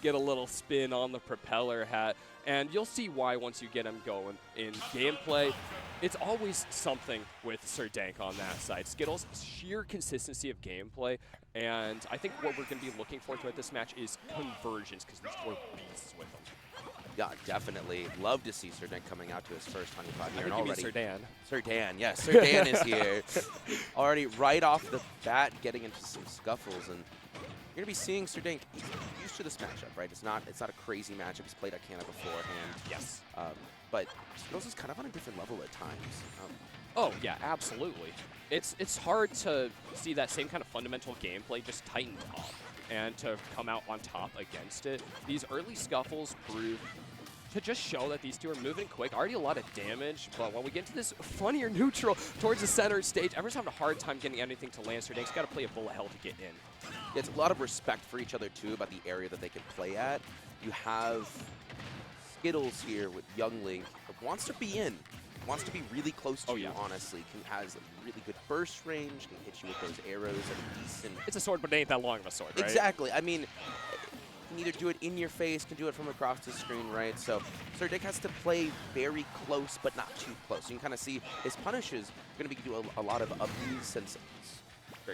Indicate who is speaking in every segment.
Speaker 1: get a little spin on the propeller hat. And you'll see why once you get him going in gameplay. It's always something with Sir Dank on that side. Skittles, sheer consistency of gameplay, and I think what we're going to be looking for throughout this match is conversions, because these two are beasts with them.
Speaker 2: Yeah, definitely. Love to see Sir Dan coming out to his first Honeypot here.
Speaker 1: I think you mean Sir Dan.
Speaker 2: Sir Dan, yes. Sir Dan is here. Already right off the bat getting into some scuffles. And you're going to be seeing Sir Dan used to this matchup, right? It's not a crazy matchup. He's played at Canada beforehand.
Speaker 1: Yes.
Speaker 2: But Skittles is kind of on a different level at times.
Speaker 1: Oh, yeah, absolutely. It's hard to see that same kind of fundamental gameplay just tighten up and to come out on top against it. These early scuffles prove to just show that these two are moving quick. Already a lot of damage, but when we get to this funnier neutral towards the center stage, everyone's having a hard time getting anything to land. Sir Dank's got to play a bullet hell to get in.
Speaker 2: Yeah, it's a lot of respect for each other, too, about the area that they can play at. You have Skittles here with Young Link, who wants to be in. Wants to be really close to you, honestly. Has really good burst range, can hit you with those arrows at a decent...
Speaker 1: It's a sword, but it ain't that long of a sword, right?
Speaker 2: Exactly. I mean, can either do it in your face, can do it from across the screen, right? So Sir Dank has to play very close, but not too close. You can kind of see his punishes are going to be do a lot of abuse since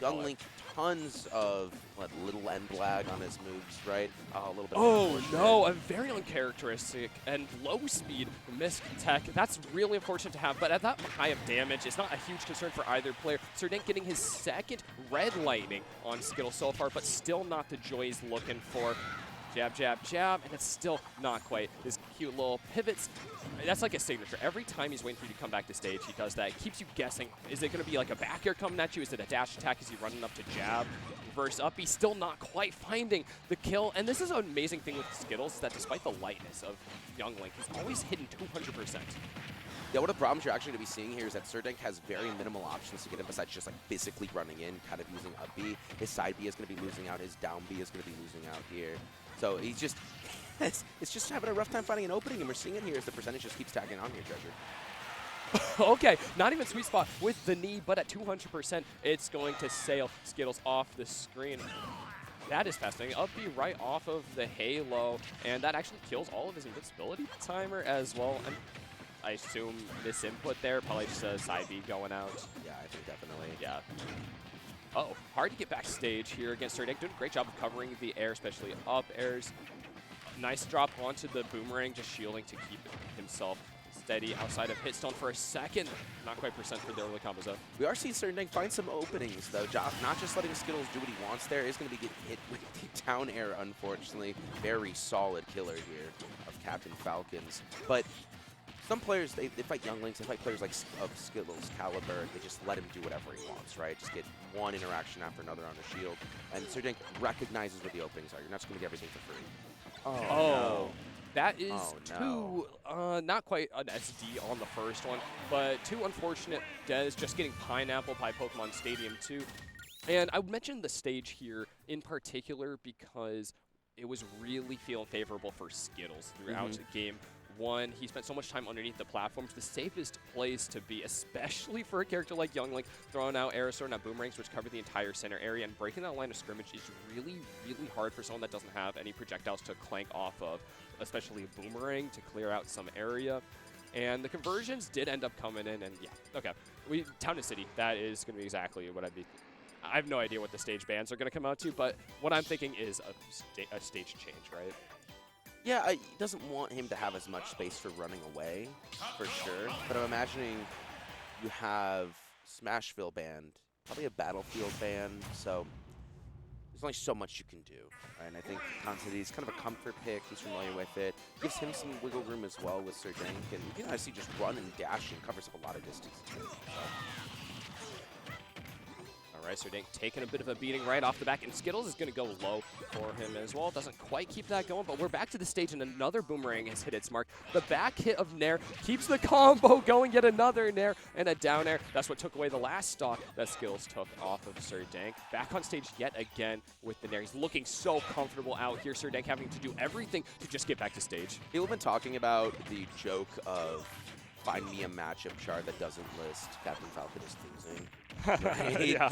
Speaker 2: Young Link, tons of little end lag on his moves, right? A little bit.
Speaker 1: Oh no, a very uncharacteristic and low speed misc tech. That's really unfortunate to have, but at that high of damage, it's not a huge concern for either player. Sir Dank getting his second red lightning on Skittles so far, but still not the joy he's looking for. Jab, jab, jab, and it's still not quite. His cute little pivots, that's like a signature. Every time he's waiting for you to come back to stage, he does that. It keeps you guessing. Is it going to be like a back air coming at you? Is it a dash attack? Is he running up to jab? Reverse up. He's still not quite finding the kill. And this is an amazing thing with Skittles, is that despite the lightness of Young Link, he's always hitting 200%.
Speaker 2: Yeah, one of the problems you're actually going to be seeing here is that Sir Dank has very minimal options to get him besides just like physically running in, kind of using up B. His side B is going to be losing out. His down B is going to be losing out here. So he's just, it's just having a rough time finding an opening, and we're seeing it here as the percentage just keeps tagging on here, Treasure.
Speaker 1: Okay, not even sweet spot with the knee, but at 200%, it's going to sail Skittles off the screen. That is fascinating. Up B right off of the Halo, and that actually kills all of his invincibility timer as well. And I assume this input there, probably just a side B going out.
Speaker 2: Yeah, I think definitely.
Speaker 1: Yeah. Oh, hard to get backstage here against Sir Dank. Doing a great job of covering the air, especially up airs. Nice drop onto the boomerang, just shielding to keep himself steady outside of Hitstone for a second. Not quite percent for the early combos, though.
Speaker 2: We are seeing Sir Dank find some openings, though. Not just letting Skittles do what he wants there. Is going to be getting hit with the down air, unfortunately. Very solid killer here of Captain Falcons. But some players, they fight Young Links, they fight players like of Skittles' caliber, they just let him do whatever he wants, right? Just get one interaction after another on the shield. And Sir Dank recognizes where the openings are. You're not just going to get everything for free.
Speaker 1: Oh, no. That is not quite an SD on the first one, but too unfortunate. Des just getting pineapple by Pokemon Stadium 2. And I would mention the stage here in particular because it was really feeling favorable for Skittles throughout game one. He spent so much time underneath the platforms. The safest place to be, especially for a character like Young Link, throwing out Aerosword and boomerangs, which cover the entire center area, and breaking that line of scrimmage is really, really hard for someone that doesn't have any projectiles to clank off of, especially a boomerang to clear out some area. And the conversions did end up coming in, and yeah, okay. Town to City, that is going to be exactly what I'd be. I have no idea what the stage bans are going to come out to, but what I'm thinking is a stage change, right?
Speaker 2: Yeah, he doesn't want him to have as much space for running away, for sure. But I'm imagining you have Smashville banned, probably a Battlefield banned, so there's only so much you can do. Right? And I think Town City is kind of a comfort pick. He's familiar with it. Gives him some wiggle room as well with Sir Dank. And you can honestly just run and dash and covers up a lot of distance.
Speaker 1: All right, Sir Dank taking a bit of a beating right off the back, and Skittles is going to go low for him as well. Doesn't quite keep that going, but we're back to the stage, and another boomerang has hit its mark. The back hit of Nair keeps the combo going, yet another Nair and a down air. That's what took away the last stock that Skittles took off of Sir Dank. Back on stage yet again with the Nair. He's looking so comfortable out here. Sir Dank having to do everything to just get back to stage.
Speaker 2: People have been talking about the joke of find me a matchup chart that doesn't list Captain Falcon as losing. Right?
Speaker 1: Yeah.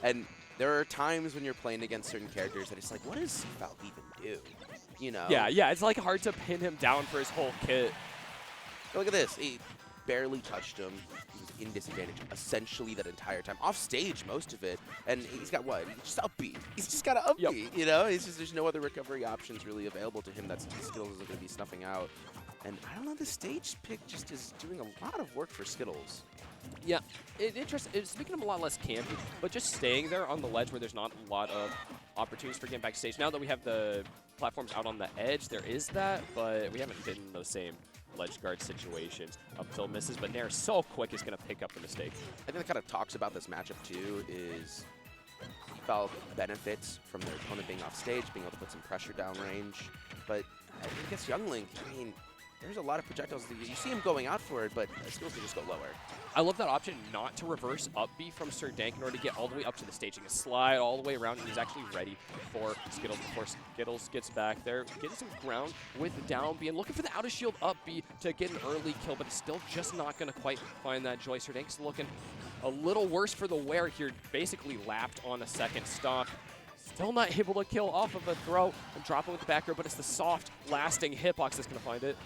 Speaker 2: And there are times when you're playing against certain characters that it's like, what does Falcon even do? you know.
Speaker 1: Yeah, it's like hard to pin him down for his whole kit.
Speaker 2: Look at this. He barely touched him. He was in disadvantage essentially that entire time. Off stage most of it. And he's got what? He's just up B. He's just got to up B, you know? It's just, there's no other recovery options really available to him that Skittles is going to be snuffing out. And I don't know, the stage pick just is doing a lot of work for Skittles.
Speaker 1: Yeah, it's making him a lot less campy, but just staying there on the ledge where there's not a lot of opportunities for getting backstage. Now that we have the platforms out on the edge, there is that, but we haven't been in those same ledge guard situations. Up till misses, but Nair so quick is going to pick up the mistake. I
Speaker 2: think that kind of talks about this matchup too, is Falcon benefits from their opponent being off stage, being able to put some pressure downrange. But I think against Young Link, I mean, there's a lot of projectiles. You see him going out for it, but Skittles can just go lower.
Speaker 1: I love that option not to reverse up B from Sir Dank in order to get all the way up to the stage. He can slide all the way around, and he's actually ready for Skittles before Skittles gets back there. Getting some ground with down B and looking for the out of shield up B to get an early kill, but it's still just not going to quite find that joy. Sir Dank's looking a little worse for the wear here, basically lapped on a second stock. Still not able to kill off of a throw and drop him with the back row, but it's the soft, lasting hitbox that's going to find it.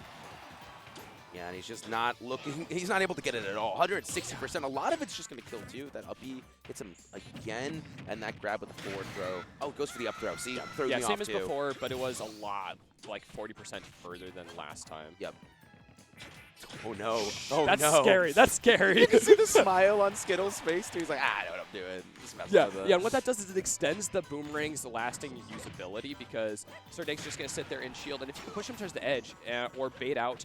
Speaker 2: Yeah, and he's just not looking, he's not able to get it at all. 160%, a lot of it's just going to kill too. That up B hits him again, and that grab with the forward throw. Oh, goes for the up throw. See, throws me off
Speaker 1: same as
Speaker 2: too.
Speaker 1: before, but it was a lot, like 40% further than last time.
Speaker 2: Yep. Oh no. Oh
Speaker 1: That's
Speaker 2: no.
Speaker 1: scary. That's scary.
Speaker 2: You can see the smile on Skittles' face too. He's like, I know what I'm doing.
Speaker 1: Yeah, and what that does is it extends the boomerang's lasting usability because Sir Dank's just going to sit there and shield. And if you can push him towards the edge or bait out,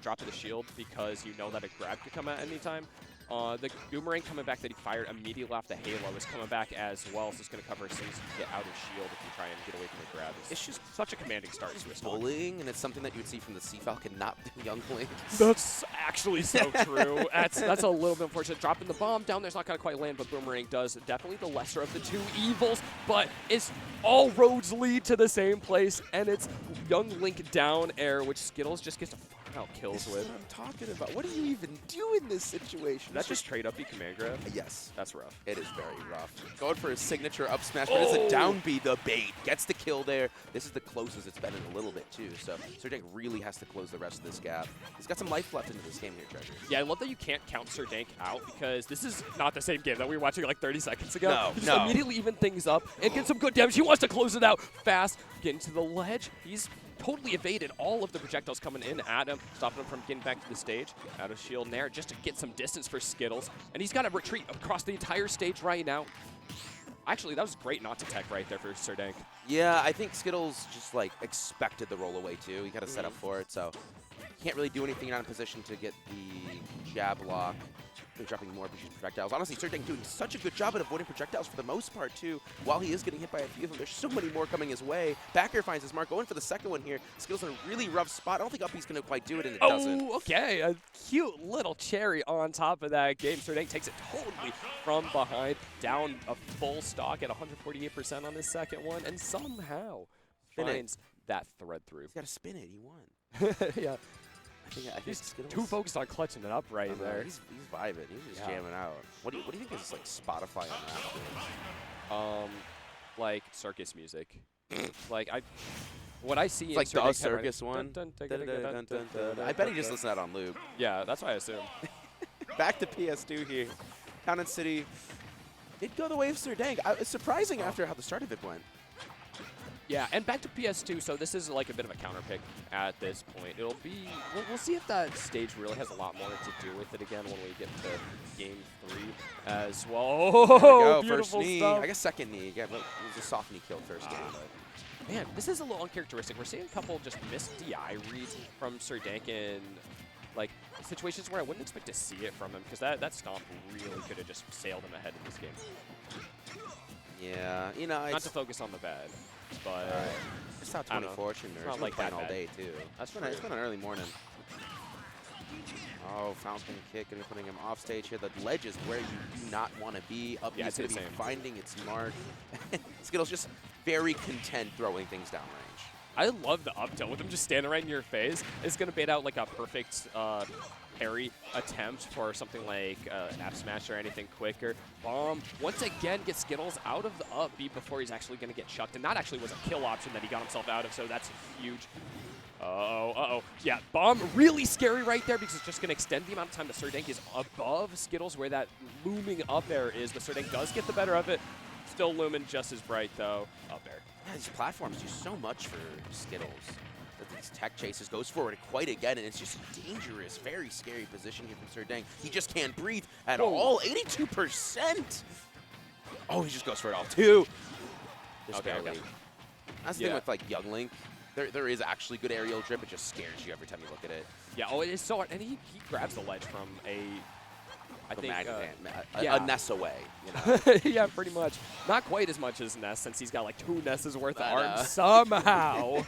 Speaker 1: drop to the shield because you know that a grab could come at any time. The boomerang coming back that he fired immediately off the halo is coming back as well, so it's going to cover as soon as you get out of shield if you try and get away from the grab. It's just such a commanding start to his
Speaker 2: bullying, and it's something that you would see from the Sea Falcon, not the Young Link.
Speaker 1: That's actually so true. That's a little bit unfortunate. Dropping the bomb down there's not going to quite land, but Boomerang does. Definitely the lesser of the two evils, but it's all roads lead to the same place, and it's Young Link down air, which Skittles just gets to out kills
Speaker 2: this
Speaker 1: with.
Speaker 2: Is what I'm talking about. What do you even do in this situation?
Speaker 1: That's just trade up B command grab?
Speaker 2: Yes.
Speaker 1: That's rough.
Speaker 2: It is very rough. Going for his signature up smash, but it's a down B, the bait. Gets the kill there. This is the closest it's been in a little bit too, so Sir Dank really has to close the rest of this gap. He's got some life left into this game here, Treasure.
Speaker 1: Yeah, I love that you can't count Sir Dank out because this is not the same game that we were watching like 30 seconds ago.
Speaker 2: No,
Speaker 1: he just immediately even things up and get some good damage. He wants to close it out fast. Getting to the ledge. He's totally evaded all of the projectiles coming in at him, stopping him from getting back to the stage. Out of shield Nair just to get some distance for Skittles. And he's got to retreat across the entire stage right now. Actually, that was great not to tech right there for Sir Dank.
Speaker 2: Yeah, I think Skittles just like expected the roll away too. He got to set up for it, so can't really do anything. Not in position to get the jab lock. Dropping more projectiles. Honestly, Sir Dank doing such a good job at avoiding projectiles for the most part, too. While he is getting hit by a few of them, there's so many more coming his way. Backer finds his mark, going for the second one here. Skittles in a really rough spot. I don't think up B's going to quite do it, and it doesn't.
Speaker 1: Oh, okay. A cute little cherry on top of that game. Sir Dank takes it totally from behind, down a full stock at 148% on this second one, and somehow finds that thread through.
Speaker 2: He's got to spin it. He won.
Speaker 1: Yeah.
Speaker 2: I think
Speaker 1: he's too focused on clutching it up right there.
Speaker 2: He's vibing. He's just jamming out. What do you think is like Spotify on that?
Speaker 1: Like circus music. Like what I see
Speaker 2: it's
Speaker 1: in
Speaker 2: like the
Speaker 1: Sir
Speaker 2: circus one. I bet he just listened to that on loop.
Speaker 1: Yeah, that's what I assume.
Speaker 2: Back to PS2 here. Town and City did go the way of Sir Dank. It's surprising after how the start of it went.
Speaker 1: Yeah, and back to PS2, so this is like a bit of a counter pick at this point. It'll be, we'll see if that stage really has a lot more to do with it again when we get to Game 3 as well. Oh, beautiful
Speaker 2: first knee.
Speaker 1: stuff.
Speaker 2: I guess second knee. Yeah, it was a soft knee kill first game. But.
Speaker 1: Man, this is a little uncharacteristic. We're seeing a couple just missed DI reads from Sir Dank in like situations where I wouldn't expect to see it from him because that stomp really could have just sailed him ahead in this game.
Speaker 2: Yeah, you know,
Speaker 1: not to focus on the bad, but
Speaker 2: it's not 24 It's not like that all day too.
Speaker 1: That's
Speaker 2: it's been an early morning. Oh, Falcon kick and putting him off stage here. The ledge is where you do not want to be. Up is going to be finding its mark. Skittles just very content throwing things downrange.
Speaker 1: I love the up tilt with him just standing right in your face. It's going to bait out like a perfect parry attempt for something like an F smash or anything quicker. Bomb, once again, gets Skittles out of the up B before he's actually going to get chucked. And that actually was a kill option that he got himself out of, so that's huge. Uh-oh. Yeah, Bomb really scary right there because it's just going to extend the amount of time that Dank is above Skittles where that looming up air is, but Dank does get the better of it. Still looming just as bright, though, up air.
Speaker 2: Yeah, these platforms do so much for Skittles. These tech chases, goes forward quite again, and it's just a dangerous, very scary position here from Dank. He just can't breathe at all. 82%! Oh, he just goes for it all, too.
Speaker 1: Okay.
Speaker 2: That's the thing with, like, Young Link. There is actually good aerial drip. It just scares you every time you look at it.
Speaker 1: Yeah, oh, it is so hard. And he grabs the ledge from
Speaker 2: a Ness away, you know?
Speaker 1: Yeah, pretty much. Not quite as much as Ness, since he's got like 2 Nesses worth of arms somehow.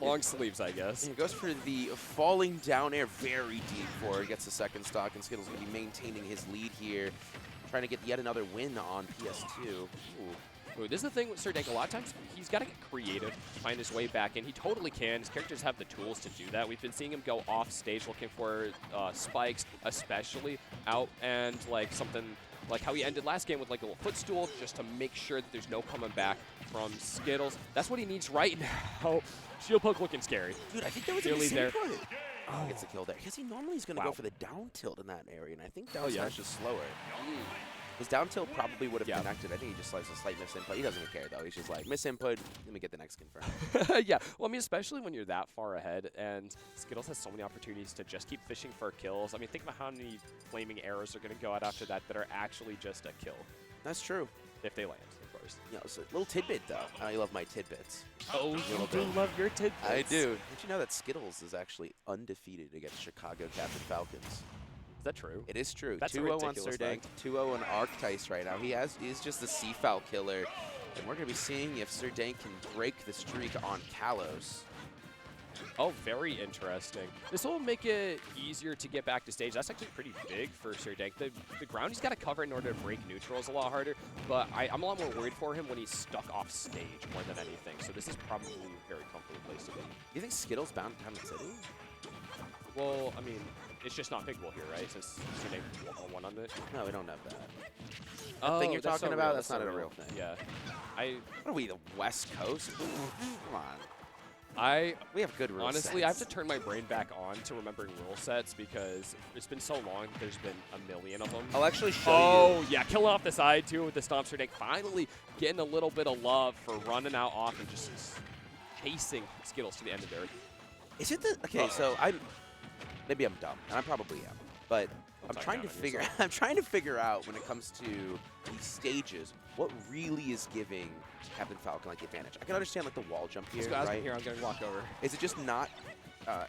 Speaker 1: Long sleeves, I guess.
Speaker 2: And he goes for the falling down air very deep forward. Gets the second stock, and Skittles going to be maintaining his lead here. Trying to get yet another win on PS2.
Speaker 1: Ooh, this is the thing with Dank. A lot of times, he's got to get creative to find his way back, and he totally can. His characters have the tools to do that. We've been seeing him go off stage looking for spikes, especially out, and like something like how he ended last game with like a little footstool, just to make sure that there's no coming back from Skittles. That's what he needs right now. Shield poke looking scary.
Speaker 2: Dude, I think that was a
Speaker 1: there.
Speaker 2: Oh, gets the kill there. Because he normally is going to go for the down tilt in that area, and I think down smash is slower. His down tilt probably would have connected. I think he just likes a slight misinput. He doesn't even care, though. He's just like, misinput, let me get the next confirmed.
Speaker 1: Yeah, well, I mean, especially when you're that far ahead, and Skittles has so many opportunities to just keep fishing for kills. I mean, think about how many flaming arrows are going to go out after that that are actually just a kill.
Speaker 2: That's true.
Speaker 1: If they land, of course.
Speaker 2: Yeah, it's a little tidbit, though. I love my tidbits.
Speaker 1: Oh, you do love your tidbits.
Speaker 2: I do. Did you know that Skittles is actually undefeated against Chicago Captain Falcons?
Speaker 1: Is that true?
Speaker 2: It is true.
Speaker 1: That's
Speaker 2: 2-0 on Dank, 2-0 on Arctice right now. He's just the C-Foul killer. And we're going to be seeing if Dank can break the streak on Kalos.
Speaker 1: Oh, very interesting. This will make it easier to get back to stage. That's actually pretty big for Dank. The ground he's got to cover in order to break neutral is a lot harder, but I'm a lot more worried for him when he's stuck off stage more than anything. So this is probably a very comfortable place to be.
Speaker 2: You think Skittles bound Town City?
Speaker 1: Well, I mean, it's just not pickable here, right? Since Dank 1-on-1 on it.
Speaker 2: No, we don't have that.
Speaker 1: Oh,
Speaker 2: thing you're talking about, that's not a real thing.
Speaker 1: Yeah.
Speaker 2: What are we, the West Coast? Come on. We have good rules.
Speaker 1: Honestly, I have to turn my brain back on to remembering rule sets because it's been so long. There's been a million of them.
Speaker 2: I'll actually show you.
Speaker 1: Oh, yeah. Killing off the side, too, with the stomp. Dank finally getting a little bit of love for running out off and just chasing Skittles to the end of there.
Speaker 2: Is it the... Okay, so maybe I'm dumb, and I probably am. But I'm trying to figure out when it comes to these stages what really is giving Captain Falcon like the advantage. I can understand like the wall jump here, right?
Speaker 1: Here, I'm going to walk over.
Speaker 2: Is it just not?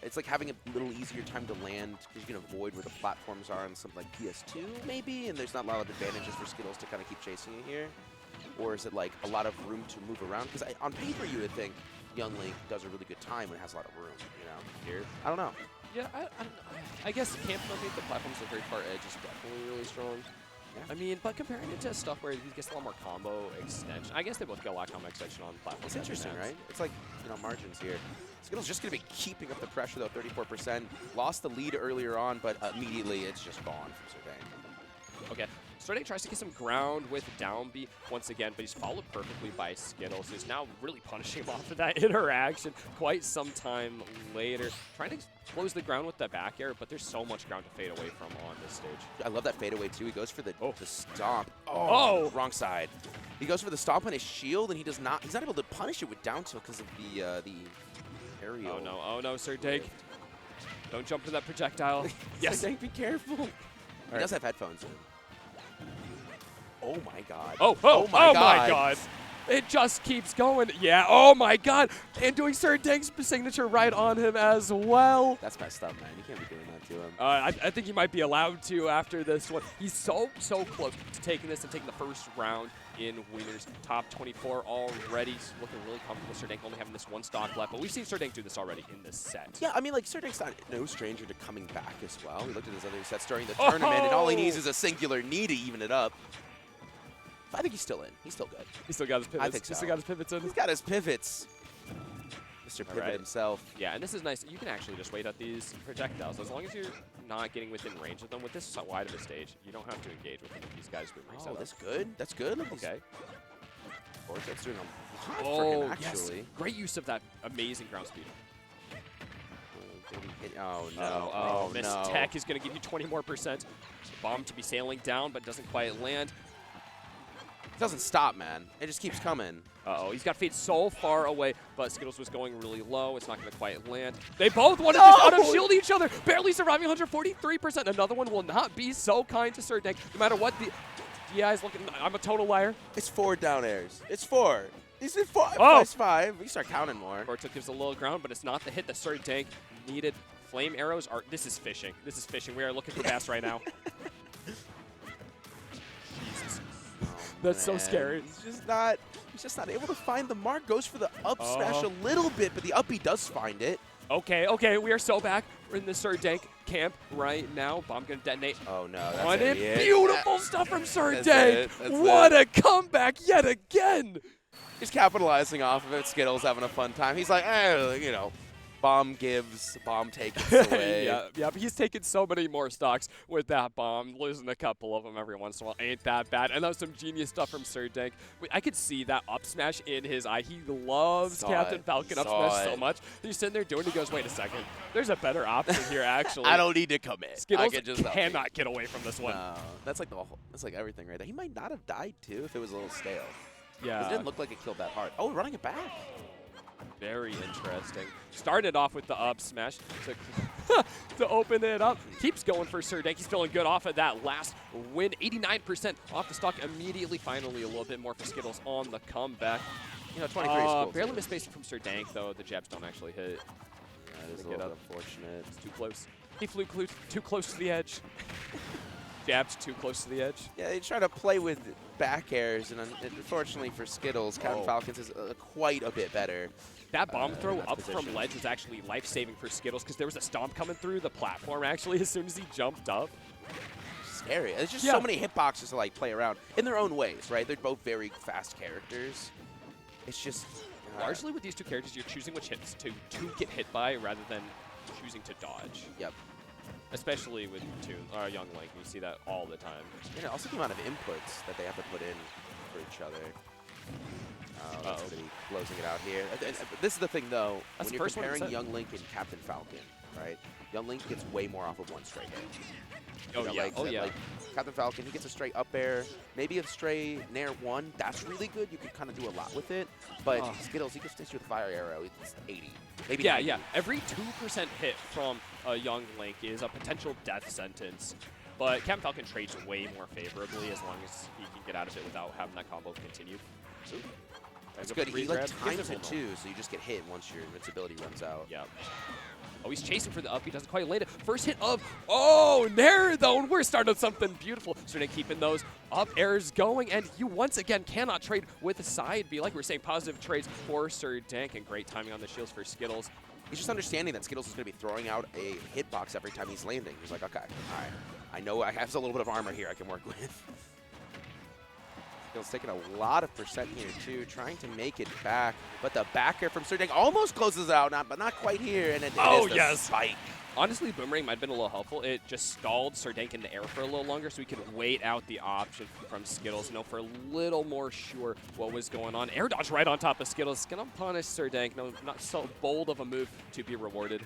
Speaker 2: It's like having a little easier time to land because you can avoid where the platforms are on something like PS2 maybe, and there's not a lot of advantages for Skittles to kind of keep chasing you here, or is it like a lot of room to move around? Because on paper you would think Young Link does a really good time when it has a lot of room. You know, here I don't know.
Speaker 1: Yeah, I guess Camp the platforms at the very far edge is definitely really strong. Yeah. I mean, but comparing it to stuff where he gets a lot more combo extension, I guess they both get a lot of combo extension on platforms.
Speaker 2: It's interesting, right? It's like, you know, margins here. Skittles just going to be keeping up the pressure, though, 34%. Lost the lead earlier on, but immediately it's just gone from Dank.
Speaker 1: Okay. Dank tries to get some ground with down B once again, but he's followed perfectly by Skittles, who's now really punishing him off of that interaction quite some time later. Trying to close the ground with the back air, but there's so much ground to fade away from on this stage.
Speaker 2: I love that fadeaway, too. He goes for the stomp.
Speaker 1: Oh!
Speaker 2: Wrong side. He goes for the stomp on his shield, and he's not able to punish it with down tilt because of the aerial.
Speaker 1: Oh, no, Dank. Don't jump to that projectile. Yes.
Speaker 2: Dank, be careful. He does have headphones in. Oh my god.
Speaker 1: Oh my god. It just keeps going. Yeah, oh my god. And doing Dank's signature right on him as well.
Speaker 2: That's messed up, man. You can't be doing that to him.
Speaker 1: I think he might be allowed to after this one. He's so close to taking this and taking the first round in winners. Top 24 already. He's looking really comfortable. Dank only having this one stock left. But we've seen Dank do this already in this set.
Speaker 2: Yeah, I mean, like, Dank's not no stranger to coming back as well. We looked at his other sets during the tournament, and all he needs is a singular knee to even it up. I think he's still in. He's still good.
Speaker 1: He's still got his pivots.
Speaker 2: I think so.
Speaker 1: He's still got his pivots in.
Speaker 2: He's got his pivots. Mr. Pivot himself.
Speaker 1: Yeah, and this is nice. You can actually just wait out these projectiles. As long as you're not getting within range of them. With this wide of a stage, you don't have to engage with these guys.
Speaker 2: Oh, that's good. That's good.
Speaker 1: Okay.
Speaker 2: Of course, that's doing a lot
Speaker 1: Oh,
Speaker 2: for him, actually.
Speaker 1: yes. Great use of that amazing ground speed.
Speaker 2: Oh, no.
Speaker 1: Oh, Miss Tech is going to give you 20 more %. Bomb to be sailing down, but doesn't quite land.
Speaker 2: It doesn't stop, man. It just keeps coming.
Speaker 1: Uh-oh, he's got fade so far away, but Skittles was going really low. It's not going to quite land. They both want to just out-of-shield each other, barely surviving 143%. Another one will not be so kind to Sir Dank, no matter what the DI's looking. I'm a total liar.
Speaker 2: It's 4 down airs. It's 4. He's in 4.
Speaker 1: Oh.
Speaker 2: It's 5. We start counting more.
Speaker 1: Kortuk gives a little ground, but it's not the hit that Sir Dank needed. Flame arrows are. This is fishing. This is fishing. We are looking for bass right now. Jesus. That's so scary.
Speaker 2: He's just not able to find the mark. Goes for the up smash a little bit, but the up B does find it.
Speaker 1: Okay, we are so back. We're in the Sir Dank camp right now. Bomb gonna detonate.
Speaker 2: Oh no,
Speaker 1: that's it. Beautiful stuff from Sir
Speaker 2: That's
Speaker 1: Dank. What a comeback yet again.
Speaker 2: He's capitalizing off of it. Skittles having a fun time. He's like, you know, bomb gives, bomb takes away.
Speaker 1: yeah, but he's taken so many more stocks with that bomb, losing a couple of them every once in a while. Ain't that bad. And that was some genius stuff from Sir Dank. I could see that up smash in his eye. He loves Captain Falcon up smash so much. He's sitting there doing it. He goes, wait a second. There's a better option here, actually.
Speaker 2: I don't need to commit.
Speaker 1: Skittles cannot get away from this one.
Speaker 2: No, that's like that's like everything right there. He might not have died too if it was a little stale.
Speaker 1: Yeah.
Speaker 2: It didn't look like it killed that hard. Oh, running it back.
Speaker 1: Very interesting. Started off with the up smash to open it up. Keeps going for Sir Dank. He's feeling good off of that last win. 89% off the stock immediately. Finally, a little bit more for Skittles on the comeback.
Speaker 2: You know, 23 is cool.
Speaker 1: Barely missed spacing from Sir Dank, though. The jabs don't actually hit.
Speaker 2: Yeah, it is a little unfortunate.
Speaker 1: It's too close. He flew too close to the edge. Jabs too close to the edge.
Speaker 2: Yeah, they try to play with back airs, and unfortunately for Skittles, Captain Falcons is quite a bit better.
Speaker 1: That bomb throw up from ledge was actually life-saving for Skittles because there was a stomp coming through the platform, actually, as soon as he jumped up.
Speaker 2: Scary. There's just so many hitboxes to, like, play around in their own ways, right? They're both very fast characters. It's just...
Speaker 1: largely with these two characters, you're choosing which hits to get hit by rather than choosing to dodge.
Speaker 2: Yep.
Speaker 1: Especially with Young Link, you see that all the time.
Speaker 2: Yeah, also the amount of inputs that they have to put in for each other. That's going to be closing it out here. This is the thing, though. When you're comparing Young Link and Captain Falcon, right? Young Link gets way more off of one straight hit. Like Captain Falcon, he gets a straight up air, maybe a straight nair one. That's really good. You can kind of do a lot with it. But Skittles, he gets with a fire arrow. It's 80. Maybe 90.
Speaker 1: Yeah. Every 2% hit from a Young Link is a potential death sentence. But Captain Falcon trades way more favorably as long as he can get out of it without having that combo continue.
Speaker 2: That's good. He times it too, so you just get hit once your invincibility runs out.
Speaker 1: Yep. Oh, he's chasing for the up. He doesn't quite land it. First hit of, nair though, and we're starting something beautiful. Starting keeping those up airs going, and you once again cannot trade with a side B. Like we were saying, positive trades for Sir Dank, and great timing on the shields for Skittles.
Speaker 2: He's just understanding that Skittles is going to be throwing out a hitbox every time he's landing. He's like, okay, all right. I know I have a little bit of armor here I can work with. Skittles taking a lot of percent here, too, trying to make it back. But the back air from Sir Dank almost closes out, but not quite here. And it is the spike.
Speaker 1: Honestly, Boomerang might have been a little helpful. It just stalled Sir Dank in the air for a little longer so he could wait out the option from Skittles. No, for a little more sure what was going on. Air dodge right on top of Skittles. Going to punish Sir Dank. No, not so bold of a move to be rewarded.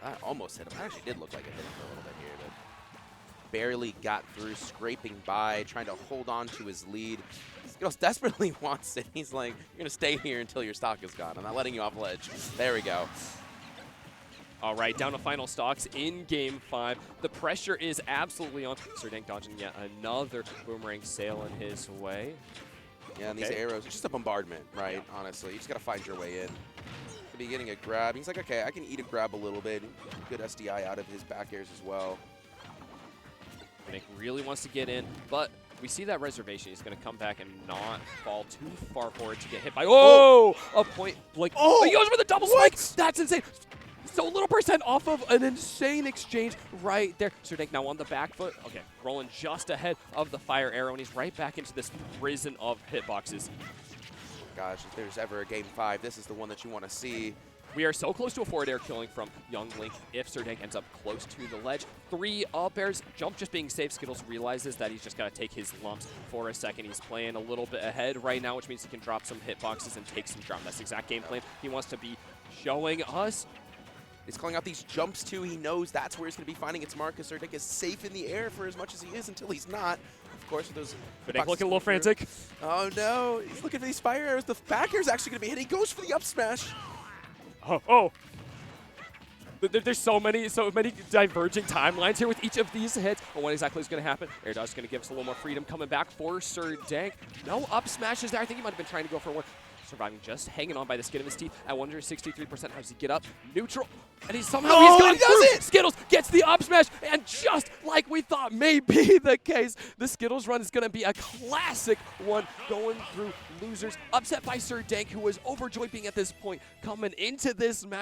Speaker 2: I almost hit him. I actually did look like it hit him for a little bit here, but barely got through, scraping by, trying to hold on to his lead. Skittles desperately wants it. He's like, you're going to stay here until your stock is gone. I'm not letting you off ledge. There we go.
Speaker 1: All right, down to final stocks in Game 5. The pressure is absolutely on. Sir Dank dodging yet another Boomerang sailing his way.
Speaker 2: Yeah, and these arrows, it's just a bombardment, right? Honestly, you just got to find your way in. Could be getting a grab. He's like, okay, I can eat a grab a little bit. Good SDI out of his back airs as well.
Speaker 1: Dank really wants to get in, but we see that reservation. He's going to come back and not fall too far forward to get hit by, a point blank. Oh, he goes for the double spike. That's insane. So little percent off of an insane exchange right there. Sir Dank now on the back foot. Okay, rolling just ahead of the fire arrow, and he's right back into this prison of hitboxes.
Speaker 2: gosh, if there's ever a Game 5, this is the one that you want to see.
Speaker 1: We are so close to a forward air killing from Young Link if Sir Dank ends up close to the ledge. 3 up airs, jump just being safe. Skittles realizes that he's just got to take his lumps for a second. He's playing a little bit ahead right now, which means he can drop some hitboxes and take some drop. That's the exact game plan he wants to be showing us.
Speaker 2: He's calling out these jumps too. He knows that's where he's going to be finding its mark, because Sir Dank is safe in the air for as much as he is until he's not. Of course, with those
Speaker 1: Dank looking a little frantic.
Speaker 2: Oh no, he's looking for these fire arrows. The back air is actually going to be hitting. He goes for the up smash.
Speaker 1: Oh. There's so many diverging timelines here with each of these hits. But what exactly is going to happen? Air dodge is going to give us a little more freedom coming back for Sir Dank. No up smashes there. I think he might have been trying to go for one. Surviving, just hanging on by the skin of his teeth at 163%. How does he get up? Neutral. And he's somehow he's gone through. It! Skittles gets the up smash, and just like we thought may be the case, the Skittles run is going to be a classic one going through losers. Upset by Sir Dank, who was overjoyed being at this point coming into this match.